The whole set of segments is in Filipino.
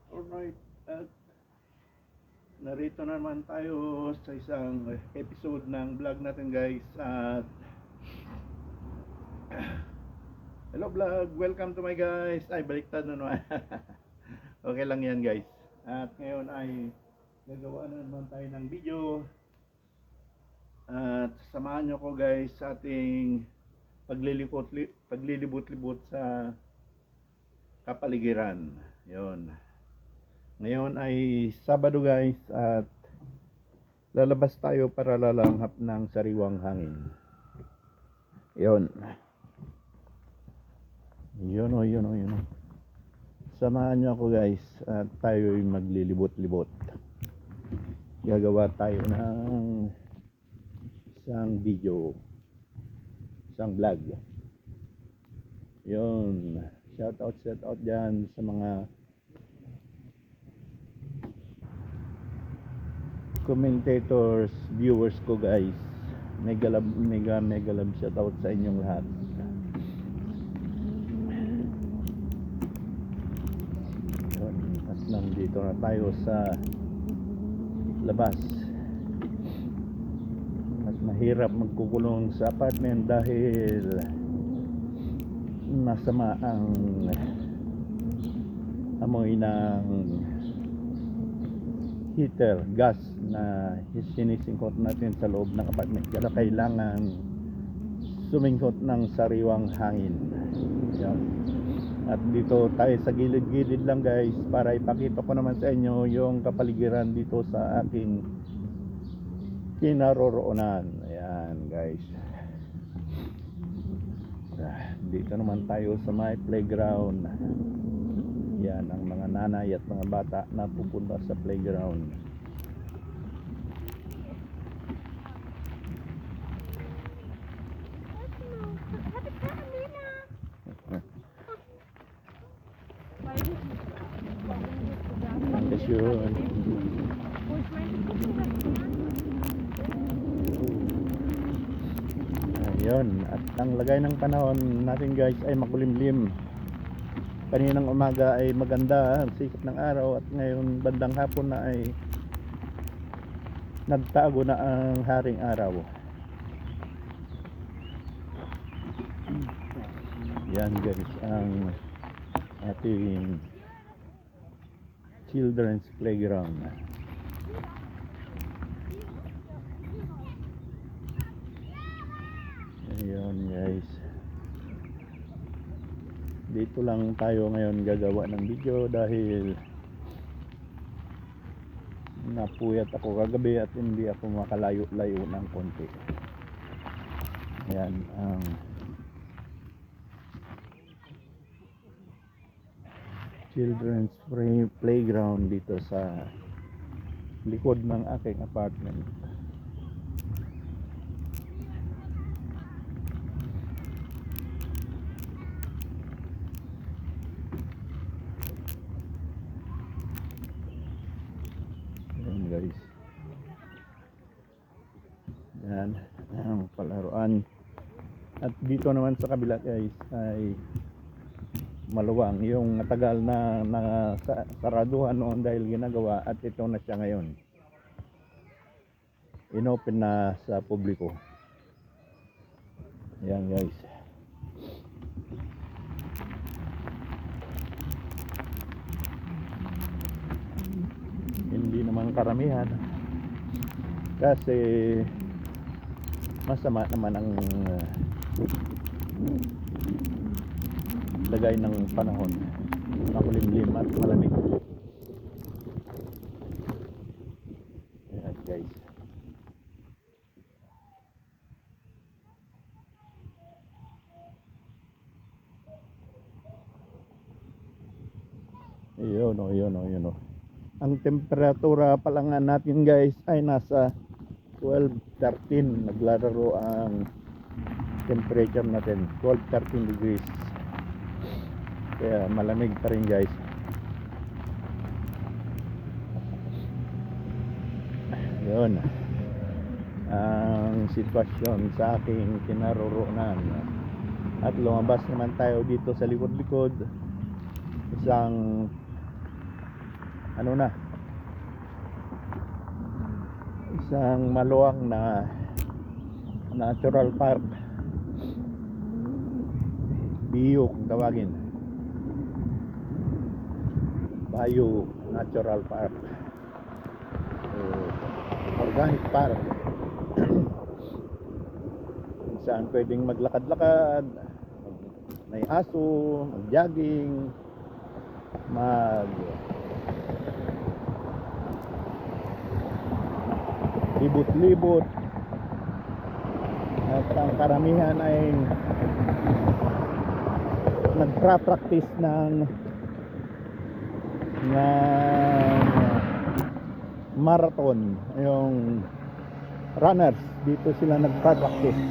alright. At narito na naman tayo sa isang episode ng vlog natin, guys. At hello vlog, welcome to my guys. Ay, baliktad na naman. Okay lang yan, guys. At ngayon ay gagawa na naman tayo ng video. At samahan nyo ko, guys, sa ating paglilibot-libot sa kapaligiran. Yon. Ngayon ay Sabado, guys, at lalabas tayo para lalanghap ng sariwang hangin. Yon. Yun. Samahan nyo ako, guys, at tayo'y maglilibot-libot. Gagawa tayo ng isang video, isang vlog. Yun. Shout out dyan sa mga commentators, viewers ko, guys. Mega love shout out sa inyong lahat. Yun. At nandito na tayo sa labas. At mahirap magkukulong sa apartment dahil masama ang amoy ng heater, gas na sinisingkot natin sa loob ng apartment. Kaya kailangan sumingkot ng sariwang hangin. Yan. At dito tayo sa gilid-gilid lang, guys, para ipakita ko naman sa inyo yung kapaligiran dito sa aking kinaroroonan. Ayan, guys. Dito naman tayo sa my playground. Yan ang mga nanay at mga bata na pupunta sa playground. Yun. Ayun, at ang lagay ng panahon natin, guys, ay makulimlim. Kaninang umaga ay maganda ang sikat ng araw, at ngayon bandang hapon na ay nagtago na ang haring araw. Yan, guys, ang ating children's playground. Ayun, guys, dito lang tayo ngayon gagawa ng video dahil napuyat ako kagabi at hindi ako makalayo-layo ng konti. Ayan ang children's playground dito sa likod ng aking apartment. Ayan, guys. Yan ang palaruan. At dito naman sa kabila, guys, ay maluwang. Yung matagal na saraduhan noon dahil ginagawa, at ito na siya ngayon. Inopen na sa publiko. Ayan, guys. Hindi naman karamihan kasi masama naman ang lagay ng panahon, makulimlim at malamig. Ayan, guys. Yun. Ang temperatura pa lang natin, guys, ay nasa 12-13. Naglalaro ang temperature natin, 12-13 degrees. Kaya malamig pa rin, guys. Yun ang sitwasyon sa aking kinaroroonan. At lumabas naman tayo dito sa likod-likod isang ano na, isang maluwang na natural park, BU kung tawagin, Bayou Natural Park, organic park kung saan pwedeng maglakad-lakad, may aso, mag-jogging, libot-libot, at ang karamihan ay nagpra-practice ng marathon. Yung runners dito sila nagpa-practice.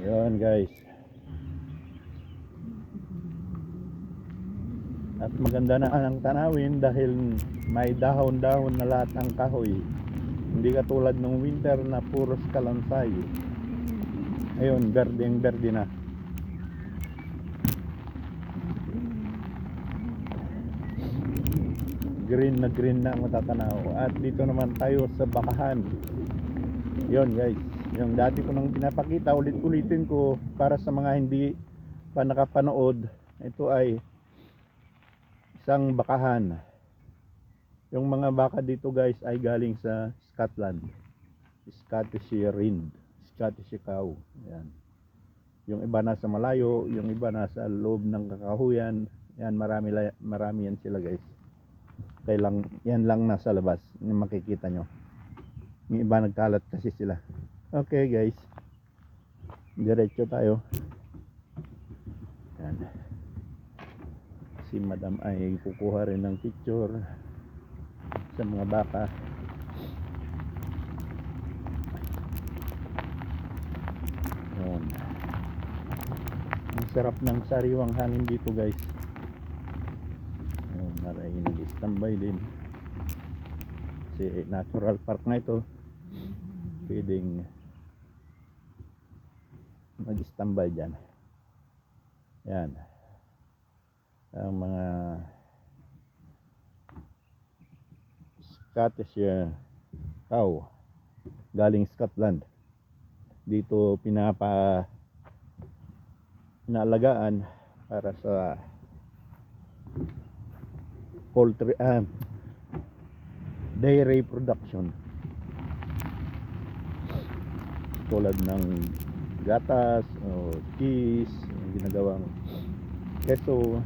Yun guys, at maganda na ang tanawin dahil may dahon-dahon na lahat ng kahoy, hindi katulad ng winter na puros kalansay. Ayun, berdeng berde na. Green na ang matatanaw. At dito naman tayo sa bakahan. Yun guys, yung dati ko nang pinapakita, ulit-ulitin ko para sa mga hindi pa nakapanood. Ito ay isang bakahan. Yung mga baka dito guys ay galing sa Scotland, Scottish Rind, Scottish cow. Yan. Yung iba nasa malayo, yung iba nasa loob ng kakahuyan. Yan, marami yan sila guys. Kaya lang, yan lang nasa labas, yung makikita nyo. Yung iba nagkalat kasi sila. Okay guys, diretso tayo. Yan. Si madam ay kukuha rin ng picture sa mga baka. Yan. Ang sarap ng sariwang hangin dito guys. Maray nag-standby din kasi natural park na ito, pwedeng mag-standby dyan. Yan ang mga Scottish cow galing Scotland. Dito pinaalagaan para sa poultry, dairy production, tulad ng gatas o cheese, yung ginagawang keso,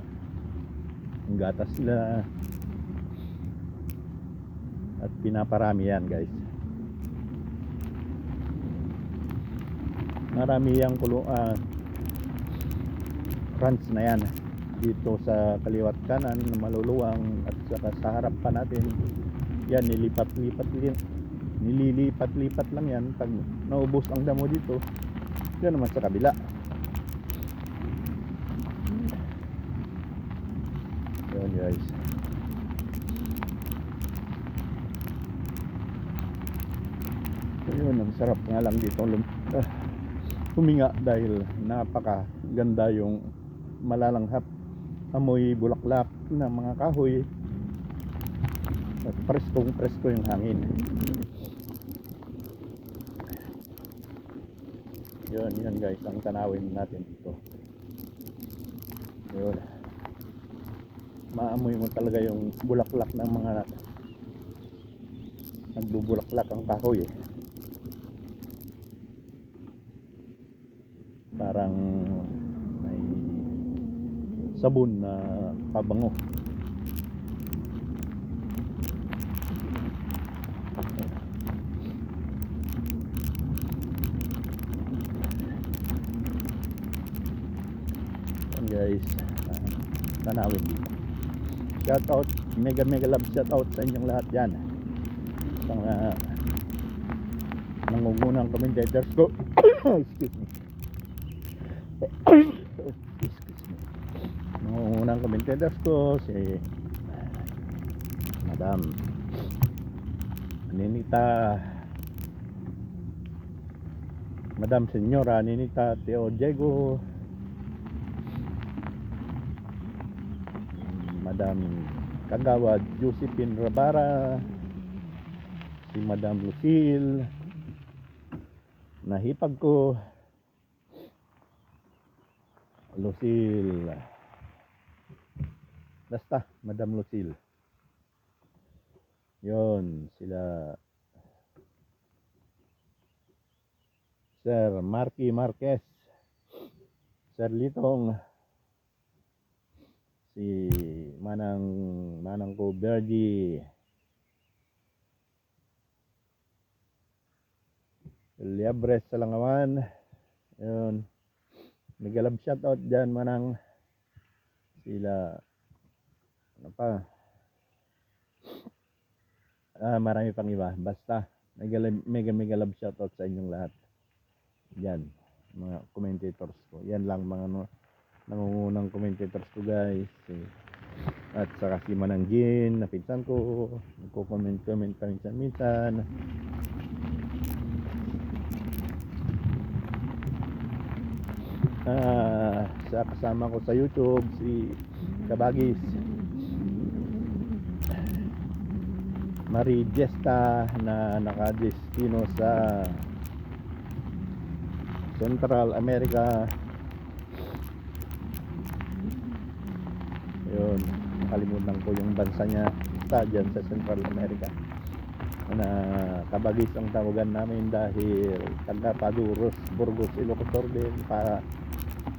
yung gatas nila, at pinaparami yan guys. Marami yung ranch na yan dito sa kaliwat kanan na maluluwang, at saka sa harap pa natin yan, nililipat-lipat lang yan pag naubos ang damo dito. Yan naman sa kabila. Yan guys, so yun, ang sarap nga lang dito huminga dahil napaka ganda yung malalanghap, amoy bulaklak ng mga kahoy, at presko yung hangin. Yun guys, ang tanawin natin dito. Yun, maamoy mo talaga yung bulaklak ng mga nagbubulaklak ang kahoy parang may sabon na pabango. Guys, tanawin dito. Shout out, mega love shout out sa inyong lahat dyan, sa mga nangungunang commentators ko. Excuse me. Nangungunang commentators ko, si Madam Ninita Madam Senyora Ninita Teo Diego, Madam Kagawad Josephine Rabara, si Madam Lucille, nahipag ko Lucille, basta Madam Lucille, yon sila Sir Marky Marquez, Sir Litong, si Manang ko Bergie, Liabres sa Langawan, yun, nagalab shoutout dyan Manang, sila ano pa, marami pang iba, basta mega love shoutout sa inyong lahat yan, mga commentators ko, yan lang mga nangungunang commentators ko guys, at saka si Manang Jin na pinsan ko, nagko-comment minsan sa kasama ko sa YouTube si Kabagis, Marie Gesta na nakadestino sa Central America, yun, nakalimutan ko yung bansa niya, basta dyan sa Central America na Kabagis ang tawagan namin dahil taga Paduros, Burgos, Ilocos din, para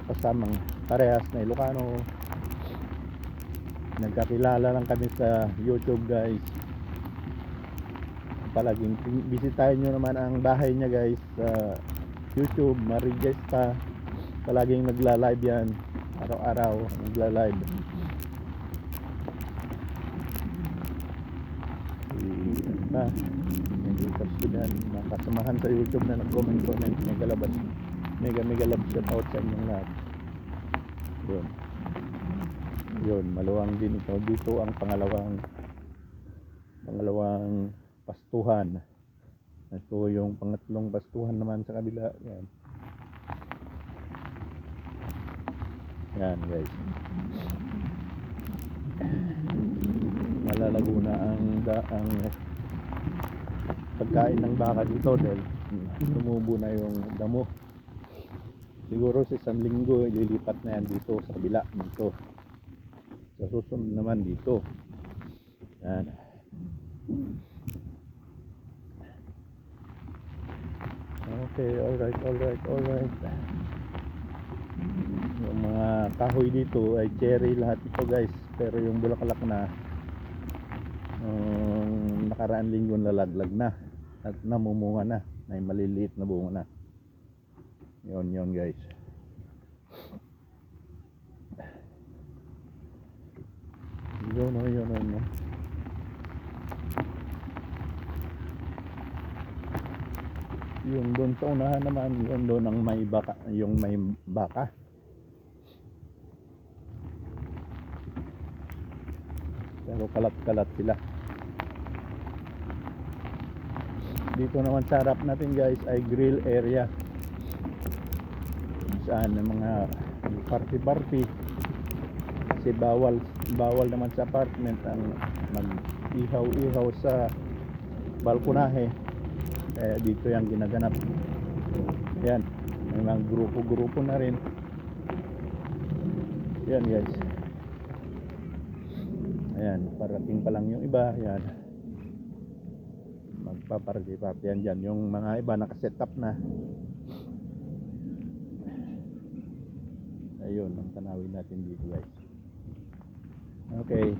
kasamang parehas na Ilocano. Nagkakilala lang kami sa YouTube guys, palaging bisitahin nyo naman ang bahay niya guys sa YouTube, Marie Gesta, palaging nagla-live yan, araw-araw nagla-live. Hindi subscribe nakasamahan sa YouTube na nag-comment mega love shout out sa inyong lahat. Yun, maluwang din ito. Dito ang pangalawang pastuhan. Ito yung pangatlong pastuhan naman sa kabila. Yan guys, malalago na ang pagkain ng baka dito dahil tumubo na yung damo. Siguro sa isang linggo lilipat na yan dito sa kabila dito, sa susunod naman dito. Yan. Okay, alright. Yung mga kahoy dito ay cherry lahat ito guys, pero yung bulaklak na nakaraan linggo nalaglag na at namumunga na, may maliliit na bunga na. Yun guys. Yun. Yung doon sa unahan naman, yun doon ang may baka, yung may baka. Pero kalat-kalat sila. Dito naman sa harap natin guys ay grill area, saan ang mga party kasi bawal naman sa apartment ang mag-ihaw sa balkonahe, kaya dito yung ginaganap. Yan, may mga grupo na rin yan guys. Ayan, parating pa lang yung iba. Yan, magpaparty yan dyan. Yung mga iba nakaset up na. Ayun ang tanawin natin dito guys. Okay,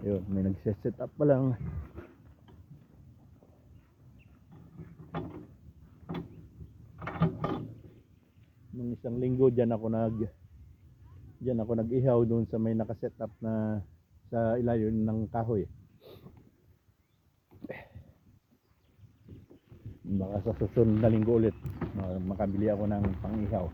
yun, may nagse-set up pa lang. Nung isang linggo dyan ako nag-ihaw doon sa may nakaset up na sa ilalim ng kahoy. Baka sa susunod na linggo ulit makabili ako ng pang-ihaw.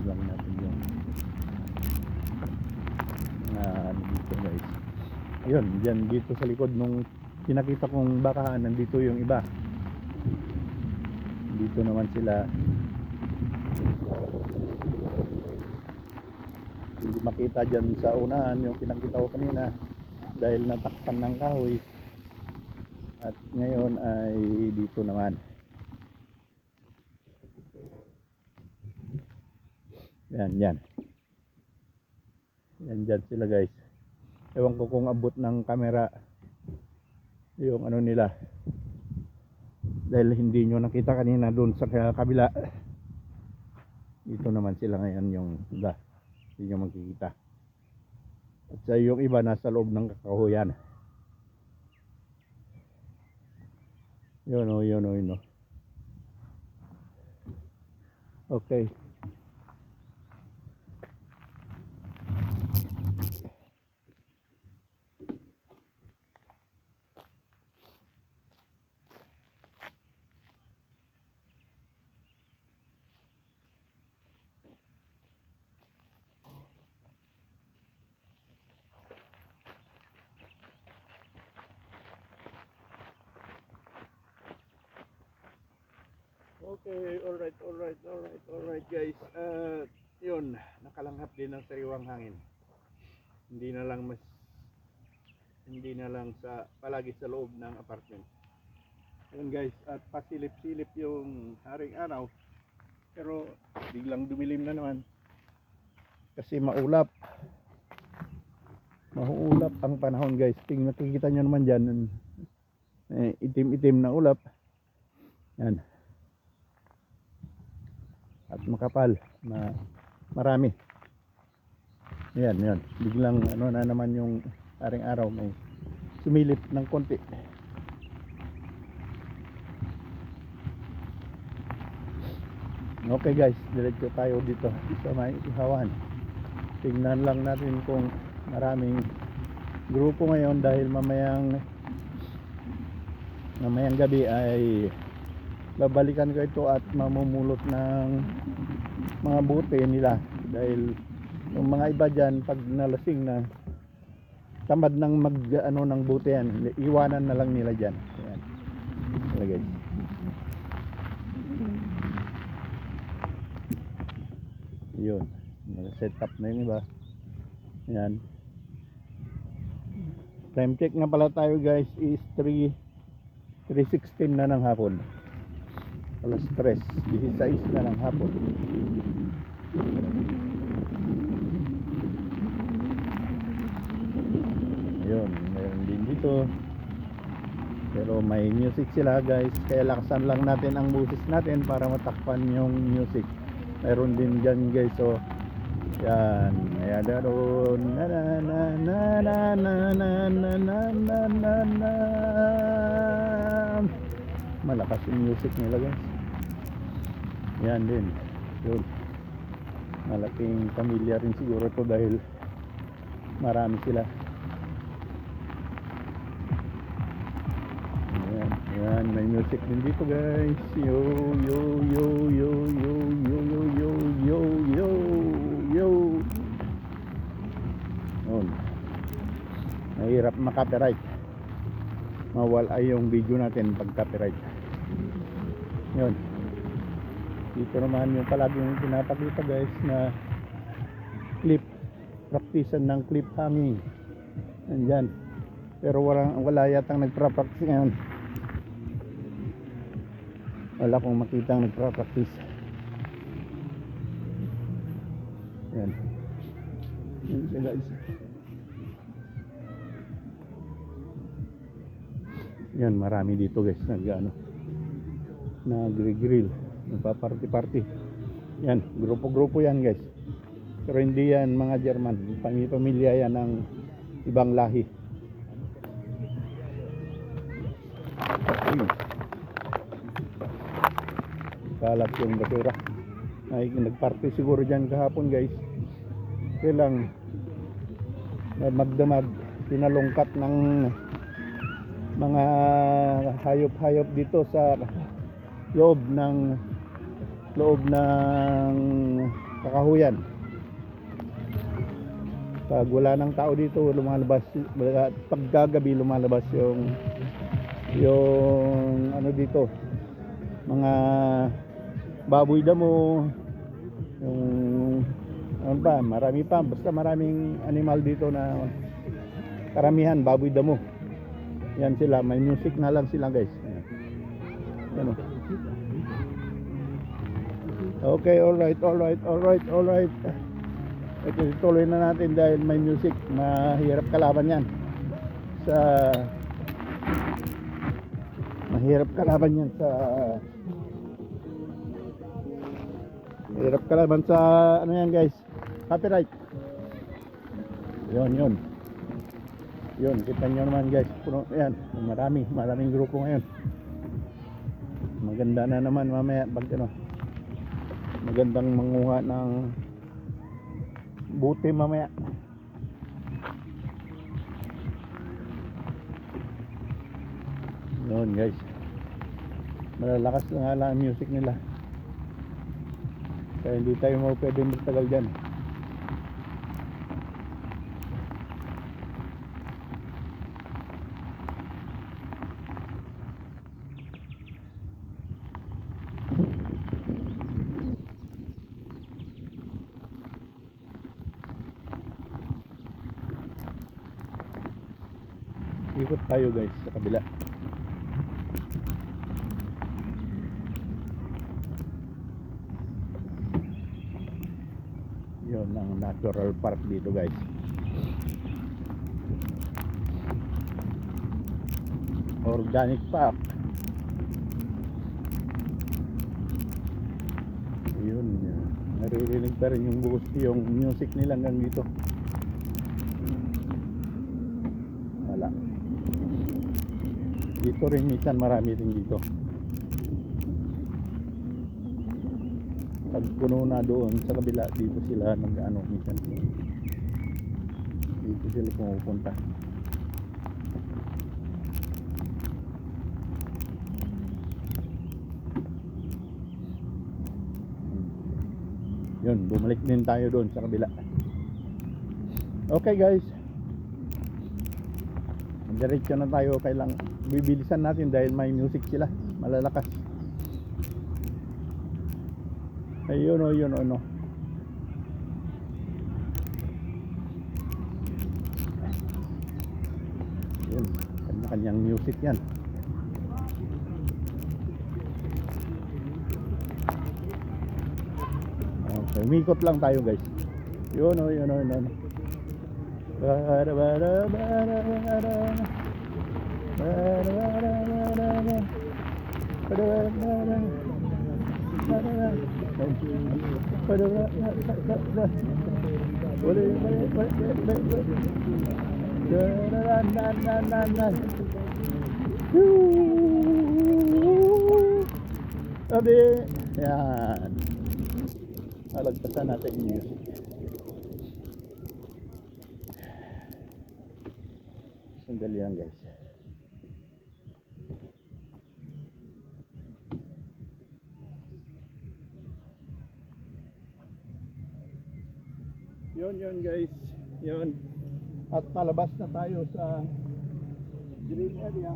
Lang natin yung dito guys. Yun, dyan dito sa likod nung pinakita kong bakahan, nandito yung iba. Dito naman sila. Hindi makita dyan sa unahan yung pinakita ko kanina dahil natakpan ng kahoy. At ngayon ay dito naman. Yan dyan sila guys. Ewan ko kung abot ng camera yung ano nila, dahil hindi nyo nakita kanina doon sa kabila. Dito naman sila ngayon yung iba, hindi nyo makikita. At sa yung iba nasa loob ng kakahuyan. Yun o. Okay. Okay, alright guys. Yun, nakalanghap din ng sariwang hangin. Hindi na lang sa palagi sa loob ng apartment. Yun guys, at pasilip-silip yung haring araw. Pero biglang dumilim na naman. Kasi maulap ang panahon guys. Nakikita nyo naman dyan, itim-itim na ulap. Yan. At makapal na marami. Yan. Biglang ano na naman yung aring araw, may sumilip ng konti. Okay guys, diretso tayo dito sa may ihawan. Tingnan lang natin kung maraming grupo ngayon dahil mamayang gabi ay babalikan ko ito at mamumulot ng mga bote nila, dahil yung mga iba dyan pag nalasing na tamad ng ng bote yan, iwanan na lang nila dyan. Ayan. Okay. Yun, set up na yung iba. Ayan. Time check nga pala tayo guys is 3:16 na ng hapon. Alas 3:16 na ng hapon. Ayun, meron din dito. Pero may music sila guys, kaya lakasan lang natin ang boses natin para matakpan yung music. Meron din dyan guys, so yan, ayan doon. Malakas yung music nila guys. Yan din. Yun. Malaking pamilya rin siguro to dahil marami sila. Ayan, may music din dito guys. Yo. Yun. Mahirap makapiright. Mawala yung video natin pag copyright. Yun. Dito naman yung palaging pinapakita guys na clip, praktisan ng clip hanging. Andyan. Pero wala yatang nagpra-practice ngayon. Wala akong makitang nagpra-practice. Yan. Yan guys. Yan, marami dito guys nagri-grill, nagpa-party. Yan, grupo-grupo yan guys. Pero hindi yan mga German, pamilya yan ng ibang lahi. Kalat yung basura. Ay, nagparty siguro dyan kahapon guys. Kaya lang magdamag, pinalungkat ng mga hayop-hayop dito sa loob ng kakahuyan. Pag wala ng tao dito, lumalabas, pagkagabi lumalabas yung ano dito, mga baboy damo, yung ano ba, marami pa, basta maraming animal dito na karamihan baboy damo. Yan sila, may music na lang sila guys. Yan o. Okay, alright. Ito, tuloy na natin dahil may music. Mahirap kalaban yan mahirap kalaban sa ano yan guys, copyright. Yun, kita nyo naman guys, puno yan, maraming grupo ngayon. Maganda na naman mamaya pag ano, magandang manguha ng buti mamaya. Yun guys, malalakas na nga lang ang music nila, kaya hindi tayo pwedeng magtagal dyan. Ikot tayo guys sa kabila. Yun ang natural park dito guys. Organic park. Yun, naririnig pa rin yung music nila hanggang dito. Wala. Dito rin minsan marami rin dito. Pag puno na doon sa kabila, dito sila nag-ano minsan. Dito sila pumupunta. Yun, bumalik din tayo doon sa kabila. Okay guys, diretso na tayo. Kailang bibilisan natin dahil may music sila, malalakas. Ayun o, yun o, no. Yun, kanya-kanyang music yan. Okay, umikot lang tayo guys. Yun o, yun o, yun o. Sabi, yan. Alagpasan natin yung music. Sandali lang guys. Yun guys, yun. At palabas na tayo sa green area.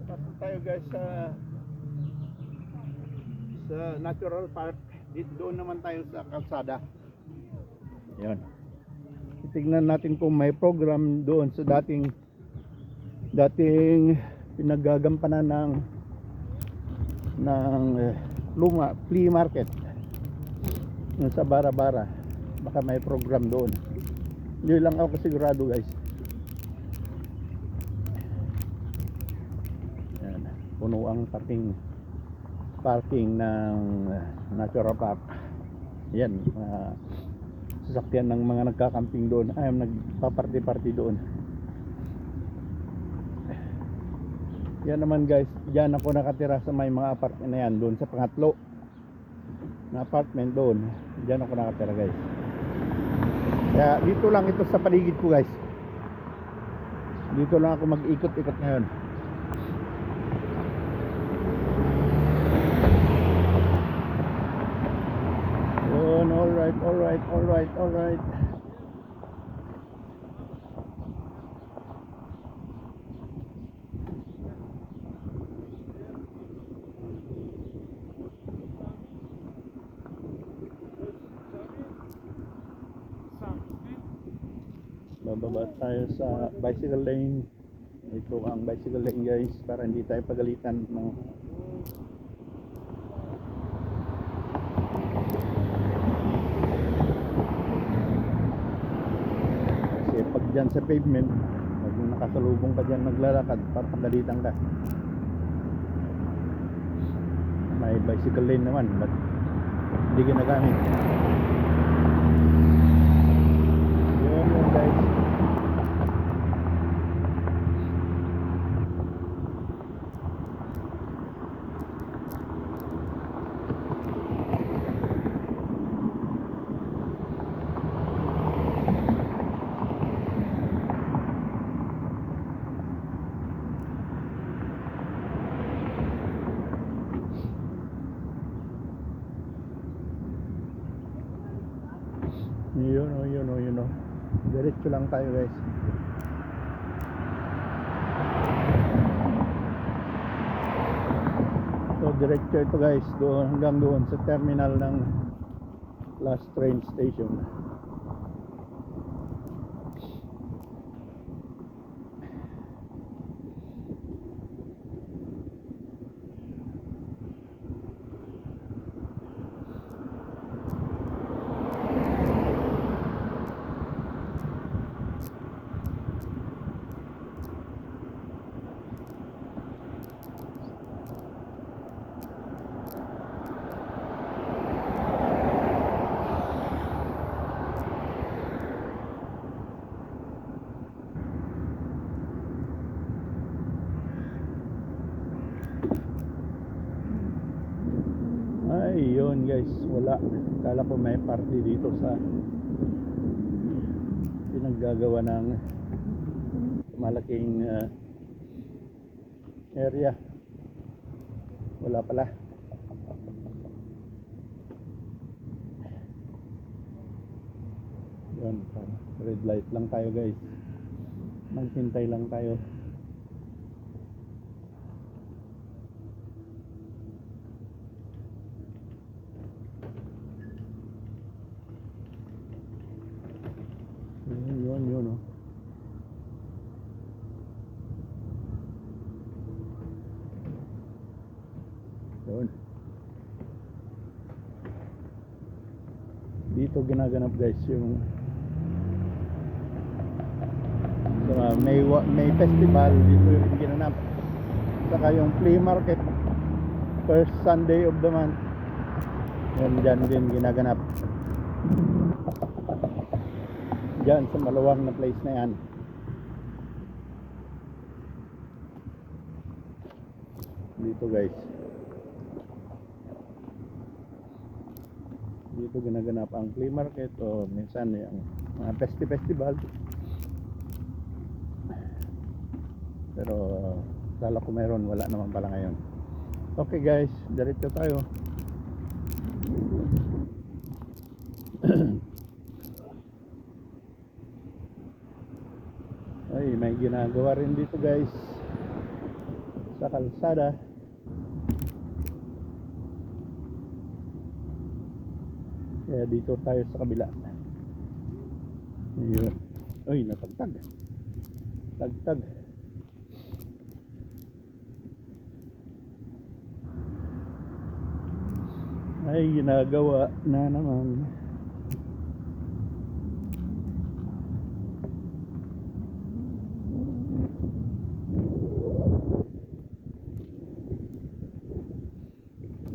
Pasok tayo guys sa natural park. Dito doon naman tayo sa kalsada. Yun. Titignan natin kung may program doon sa dating pinagagampanan ng luma flea market sa Bara-Bara. Baka may program doon. Hindi lang ako sigurado guys. Yan. Puno ang parking ng natural park. Yan, sasakyan ng mga nagkakamping doon, ay nagpaparty-party doon. Yan naman guys, diyan ako nakatira sa may mga apartment na yan, doon sa pangatlo na apartment doon. Diyan ako nakatira guys. Kaya dito lang ito sa paligid ko guys. Dito lang ako mag-ikot-ikot ngayon. Yun, alright. Bababa tayo sa bicycle lane. Ito ang bicycle lane guys, para hindi tayo pagalitan ng kasi pag dyan sa pavement, pag nakasalubong ka dyan maglalakad, papagalitan ka. May bicycle lane naman, but hindi ginagamit. Yun guys. Yun o. Diretso lang tayo guys. So diretso ito guys, doon hanggang doon sa terminal ng last train station. Ay, yun guys, wala. Kala ko may party dito sa pinaggagawa ng malaking area. Wala pala. Yun, red light lang tayo guys. Maghintay lang tayo. Yun oh. Yun. Dito ginaganap guys yung may festival dito yung ginanap. Saka yung flea market first Sunday of the month. Yan dyan din ginaganap. Diyan sa maluwang na place na yan. Dito guys. Dito ginaganap ang flea market o minsan yung mga festival. Pero kala ko meron, wala naman pala ngayon. Okay guys, diretso tayo. Ay, may ginagawa rin dito guys sa kalsada. Kaya dito tayo sa kabila. Ayun. Uy, natagtag. Tagtag. Ay, ginagawa na naman.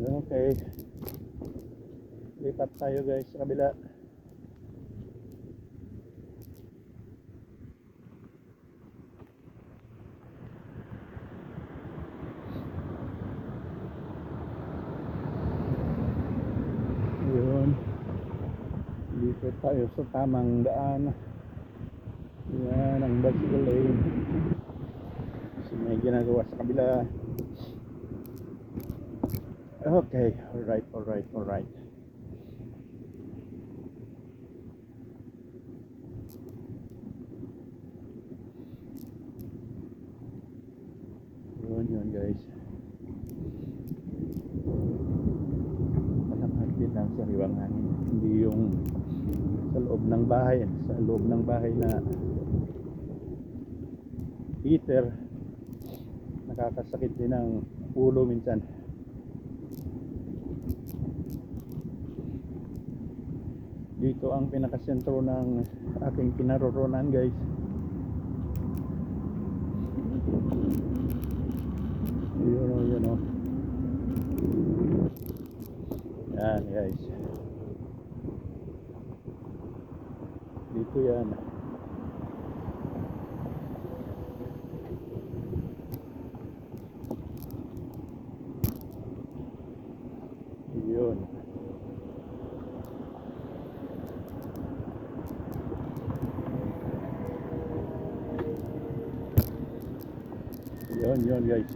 Okay. Lipat tayo guys sa kabila. tayo sa tamang daan. Yan ang bicycle lane. So, may ginagawa sa kabila. Okay, alright. Yun guys. Malakad din lang sa riwang hangin. Hindi yung sa loob ng bahay. Sa loob ng bahay na heater, nakakasakit din ang ulo minsan. Dito ang pinakasentro ng aking kinaroroonan guys. Yun o. Yan guys. Dito yan. Yun. Yun guys.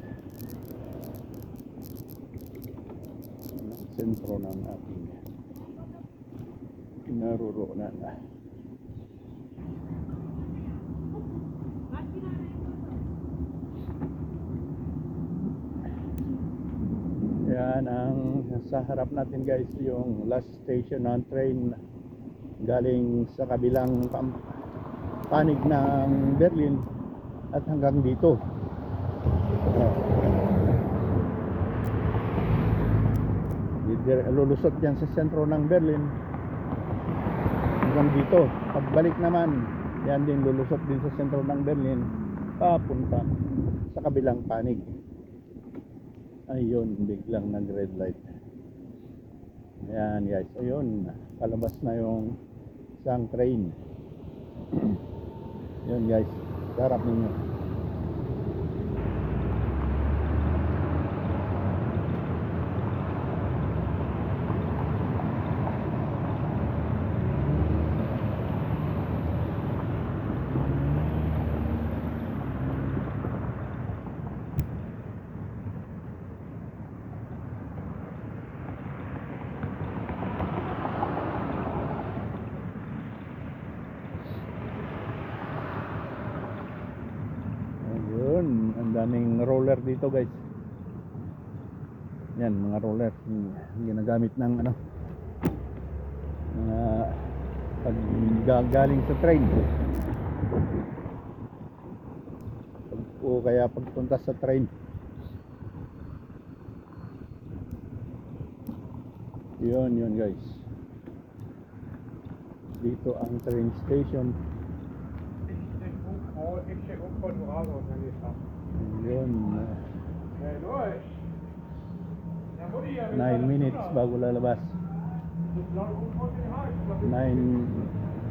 Sentro ng ating kinaroroonan. Yan ang sa harap natin guys, yung last station ng train galing sa kabilang panig ng Berlin at hanggang dito. Lulusot yan sa sentro ng Berlin hanggang dito. Pagbalik naman, yan din lulusot din sa sentro ng Berlin papunta sa kabilang panig. Ayun, biglang nag red light. Ayan guys, ayun, palabas na yung isang train. Yun guys, sarap ninyo. Ang daming roller dito guys. Yan, mga roller ginagamit ng pag galing sa train o kaya pagpunta sa train. Yun guys, dito ang train station. Yun, 9 minutes bago lalabas. 9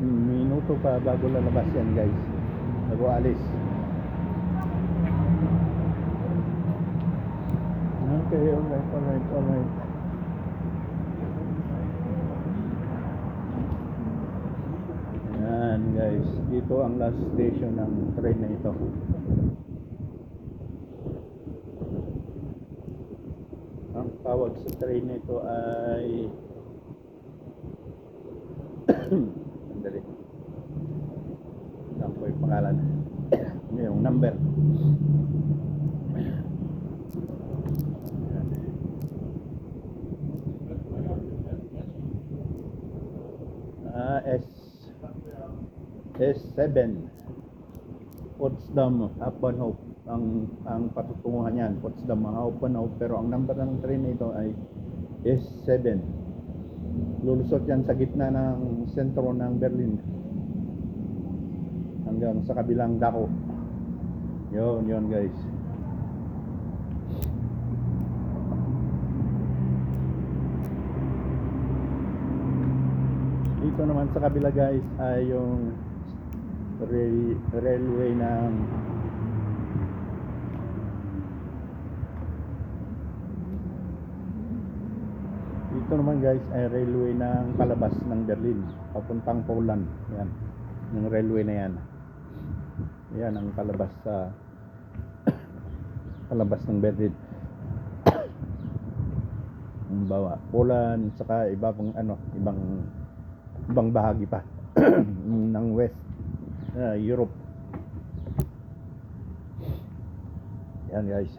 minuto pa bago lalabas yan guys, bago alis. Okay, alright. Yan guys, dito ang last station ng train na ito. Ang tawag sa train na ito ay sandali, saan po yung pangalan? Yung number. S7 Potsdam Hauptbahnhof ang patutunguhan niyan, Potsdam Hauptbahnhof, pero ang number ng train nito ay S7. Lulusot yan sa gitna ng sentro ng Berlin hanggang sa kabilang dako. Yun guys. Dito naman sa kabila guys ay yung railway ng ito naman guys ay railway ng palabas ng Berlin papuntang Poland. Yan, yung railway na yan. Yan ang palabas sa palabas ng Berlin. Ang bawa Poland saka iba pang ibang bahagi pa ng West Europe. Yan guys.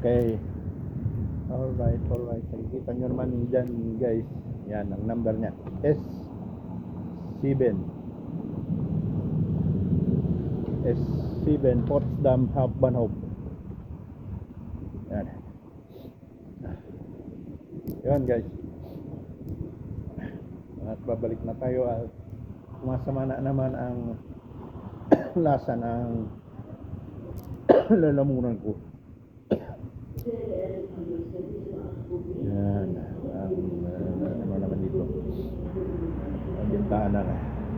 Okay. Alright. Nakikita nyo naman dyan guys. Yan ang number nya. S7 Potsdam Hauptbahnhof. Yan. Yan guys. At babalik na tayo at sumasama na naman ang lasa ng lalamunan ko. Yan ano naman dito,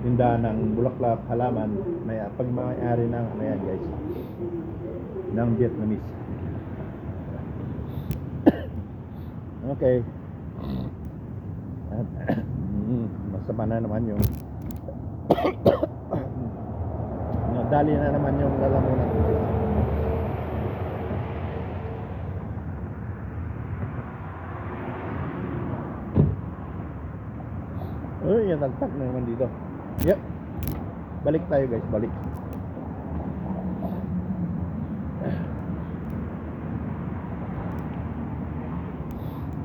tindahan ng bulaklak, halaman, may pagmamayari ng ano yan guys, ng Vietnamese. Okay. At masama na naman yung dali na naman yung lalamunan ko. Uy, yan tagtag na naman dito. Yep. Balik tayo guys, balik.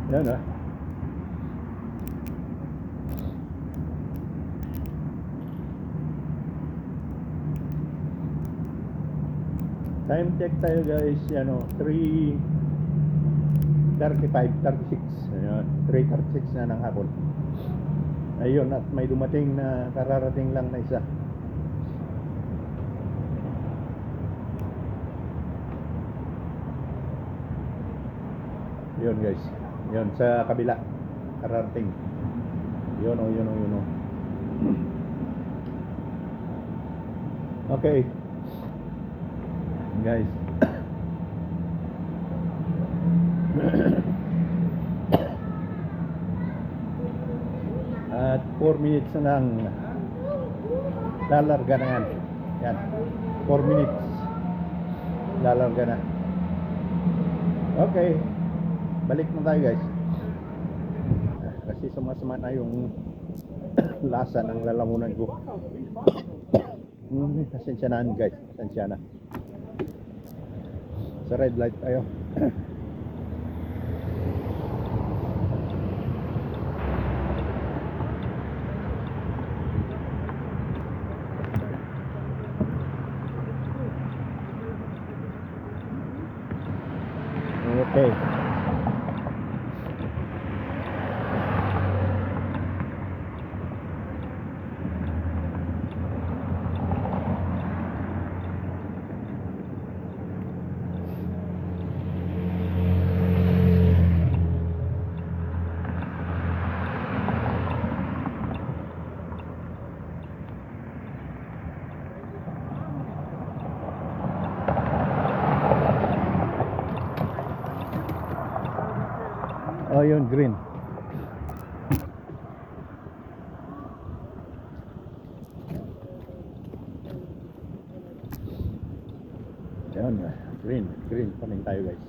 Yan ah. Time check tayo guys, 3:35, 36. Ayun, 3:36 na ng hapon. Ayun, at may dumating na kararating lang na isa. Yun guys, yun sa kabila, kararating. Yun o. Okay guys. At 4 minutes na lang lalarga na yan. Yan, 4 minutes lalarga na. Okay, balik na tayo guys. Kasi sumasama na yung lasa ng lalamunan ko. Pasensya na guys, pasensya na. Sa red light tayo. Okay. Oh, yun, green. Yan, green pa rin tayo guys.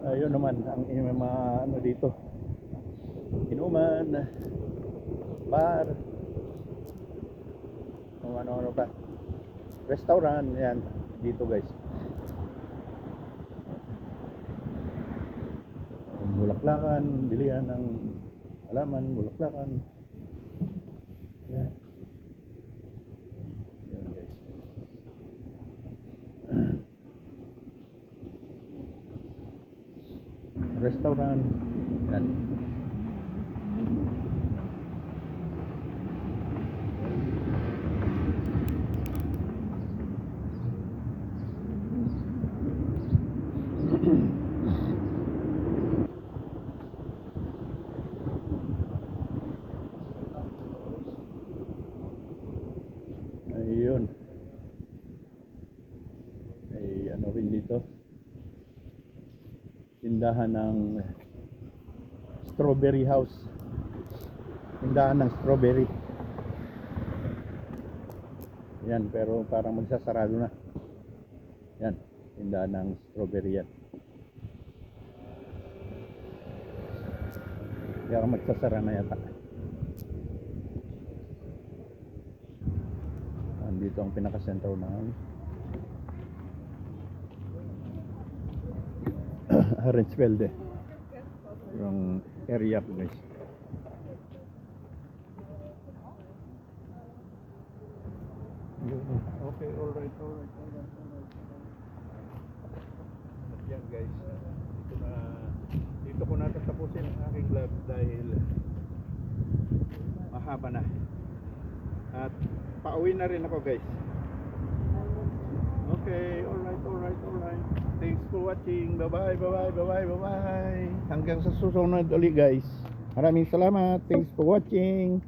Ayun naman ang mga ano dito, inuman, bar, o ano pa, restaurant, yan dito guys. Bulaklakan, bilihan ng halaman, bulaklakan. Yan. Yan guys. Restaurant, yan. Ayun. Ay ano rin dito. Tindahan ng strawberry house. Tindahan ng strawberry. Yan, pero parang magsasarado na. Yan, tindahan ng strawberry yan. Kaya magsasara na yata. Andito ang pinaka-sentro ng Harensfelde. Yung area ko guys. Okay, alright. Yan guys, dito ko natatapusin ang aking vlog dahil mahaba na. At pauwi na rin ako guys. Okay, alright. Thanks for watching. Bye-bye. Hanggang sa susunod ulit guys. Maraming salamat. Thanks for watching.